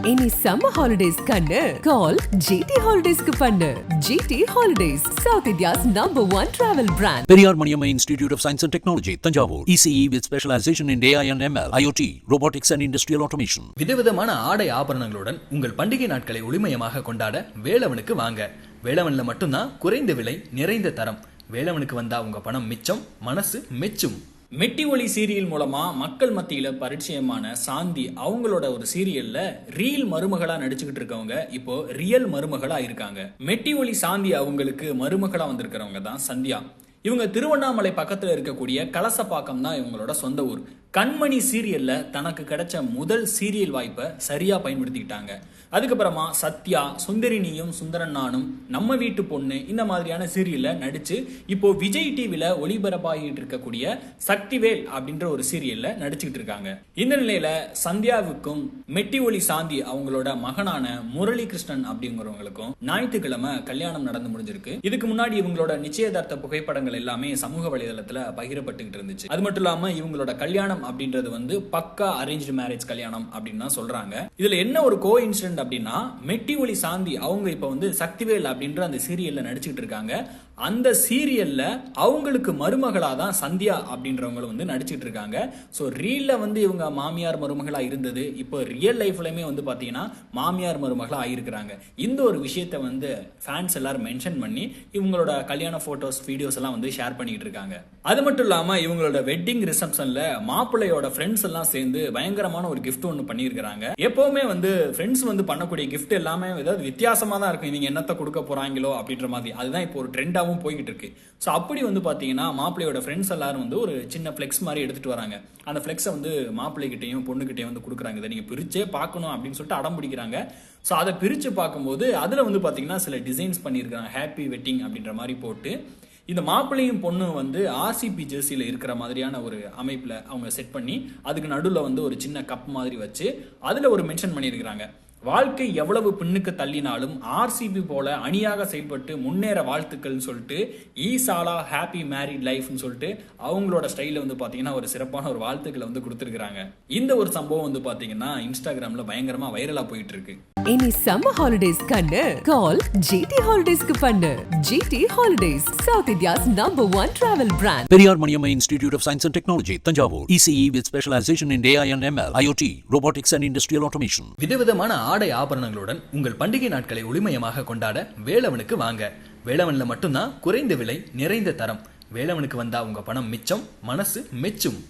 Any summer holidays kannu call GT Holidays ku pannu. GT Holidays, South India's #1 travel brand. Periyar Maniamma Institute of Science and Technology, Tanjavur. ECE with specialization in AI and ML, IoT, robotics and industrial automation. விதவிதமான ஆடை ஆபரணங்களுடன் உங்கள் பண்டிகை நாட்களை ஒளிமயமாக கொண்டாட வேலவனுக்கு வாங்க. வேலவன்ல மட்டும்தான் குறைந்த விலை, நிறைந்த தரம். வேலவனுக்கு வந்தா உங்க பணம் மிச்சம், மனசு மெச்சும். மெட்டி ஒலி சீரியல் மூலமா மக்கள் மத்தியில பரிச்சயமான சாந்தி அவங்களோட ஒரு சீரியல்ல ரீல் மருமகளா நடிச்சுக்கிட்டு இருக்கவங்க இப்போ ரியல் மருமகளா இருக்காங்க. மெட்டி ஒலி சாந்தி அவங்களுக்கு மருமகளா வந்திருக்கிறவங்க தான் சந்தியா. இவங்க திருவண்ணாமலை பக்கத்துல இருக்கக்கூடிய கலசப்பாக்கம் தான் இவங்களோட சொந்த ஊர். கண்மணி சீரியல்ல தனக்கு கிடைச்ச முதல் சீரியல் வாய்ப்பை சரியா பயன்படுத்திக்கிட்டாங்க. அதுக்கப்புறமா சத்யா, சுந்தரினியும் சுந்தரன் நானும், நம்ம வீட்டு பொண்ணு இந்த மாதிரியான சீரியல்ல நடிச்சு இப்போ விஜய் டிவில ஒளிபரப்பாகிட்டு இருக்கக்கூடிய சக்திவேல் அப்படின்ற ஒரு சீரியல்ல நடிச்சுக்கிட்டு இருக்காங்க. இந்த நிலையில சந்தியாவுக்கும் மெட்டி ஒலி சாந்தி அவங்களோட மகனான முரளி கிருஷ்ணன் அப்படிங்கிறவங்களுக்கும் ஞாயிற்றுக்கிழமை கல்யாணம் நடந்து முடிஞ்சிருக்கு. இதுக்கு முன்னாடி இவங்களோட நிச்சயதார்த்த புகைப்படங்கள் எல்லாமே சமூக வலைதளத்துல பகிரப்பட்டுக்கிட்டு இருந்துச்சு. அது மட்டும் இல்லாம இவங்களோட கல்யாணம் அப்படின்றது வந்து பக்கா அரேஞ்ச்டு மேரேஜ் கல்யாணம் அப்படின்னு தான் சொல்றாங்க. இதுல என்ன ஒரு கோ இன்சிடென்ட் அப்படின்னா, மெட்டி ஒலி சாந்தி அவங்க இப்ப வந்து சக்திவேல் அப்படின்ற அந்த சீரியல்ல நடிச்சுட்டு இருக்காங்க. அந்த சீரியல்ல அவங்களுக்கு மருமகளா தான் சந்தியா அப்படின்றவங்க வந்து நடிச்சிட்டு இருக்காங்க. ஸோ ரீல்ல வந்து இவங்க மாமியார் மருமகளா இருந்தது, இப்போ ரியல் லைஃப்லயுமே வந்து பாத்தீங்கன்னா மாமியார் மருமகளா ஆயிருக்கிறாங்க. இந்த ஒரு விஷயத்த வந்து ஃபேன்ஸ் எல்லாரும் மென்ஷன் பண்ணி இவங்களோட கல்யாண போட்டோஸ், வீடியோஸ் எல்லாம் வந்து ஷேர் பண்ணிட்டு இருக்காங்க. அது மட்டும் இல்லாம இவங்களோட வெட்டிங் ரிசப்ஷன்ல மாப்பிள்ளையோட ஃப்ரெண்ட்ஸ் எல்லாம் சேர்ந்து பயங்கரமான ஒரு கிஃப்ட் ஒன்று பண்ணியிருக்காங்க. எப்பவுமே வந்து ஃப்ரெண்ட்ஸ் வந்து பண்ணக்கூடிய கிஃப்ட் எல்லாமே ஏதாவது வித்தியாசமா தான் இருக்கும். இவங்க என்னத்தை கொடுக்க போறாங்களோ அப்படின்ற மாதிரி அதுதான் இப்போ ஒரு ட்ரெண்ட் போய்கிட்டு இருக்கு. சோ அப்படி வந்து பாத்தீங்கன்னா மாப்பிள்ளையோட ஃப்ரெண்ட்ஸ் எல்லாரும் வந்து ஒரு சின்ன ஃபிளெக்ஸ் மாதிரி எடுத்துட்டு வராங்க. அந்த ஃபிளெக்ஸை வந்து மாப்பிள்ளை கிட்டையும் பொண்ணு கிட்டையும் வந்து கொடுக்குறாங்க. இதை நீங்க பிரிச்சே பார்க்கணும் அப்படின்னு சொல்லிட்டு அடம் பிடிக்கிறாங்க. ஸோ அதை பிரிச்சு பார்க்கும்போது அதுல வந்து பாத்தீங்கன்னா சில டிசைன்ஸ் பண்ணியிருக்காங்க. ஹாப்பி வெட்டிங் அப்படின்ற மாதிரி போட்டு இந்த மாப்பிள்ளையும் பொண்ணு வந்து ஆர்சிபி ஜெர்சியில இருக்கிற மாதிரியான ஒரு அமைப்புல அவங்க செட் பண்ணி அதுக்கு நடுவில் வந்து ஒரு சின்ன கப் மாதிரி வச்சு அதுல ஒரு மென்ஷன் பண்ணியிருக்கிறாங்க. வாழ்க்கை எவ்வளவு பின்னுக்கு தள்ளினாலும் ஆர்சிபி போல அணியாக செயல்பட்டு முன்னேற வாழ்த்துக்கள் சொல்லிட்டு ஈசாலா ஹாப்பி மேரிட் லைஃப்னு சொல்லிட்டு அவங்களோட ஸ்டைல வந்து பாத்தீங்கன்னா ஒரு சிறப்பான ஒரு வாழ்த்துக்களை வந்து கொடுத்திருக்காங்க. இந்த ஒரு சம்பவம் வந்து பாத்தீங்கன்னா இன்ஸ்டாகிராம்ல பயங்கரமா வைரலா போயிட்டு இருக்கு. Any summer holidays kannu call GT Holidays ku pannu. GT Holidays, South India's #1 travel brand. Periyar Maniamma Institute of Science and Technology, Tanjavur. ECE with specialization in AI and ML, IoT, robotics and industrial automation. விதவிதமான ஆடை ஆபரணங்களுடன் உங்கள் பண்டிகை நாட்களை ஒளிமயமாக கொண்டாட வேலவனுக்கு வாங்க. வேலவன்ல மட்டும்தான் குறைந்த விலை, நிறைந்த தரம். வேலவனுக்கு வந்தா உங்க பணம் மிச்சம், மனசு மெச்சும்.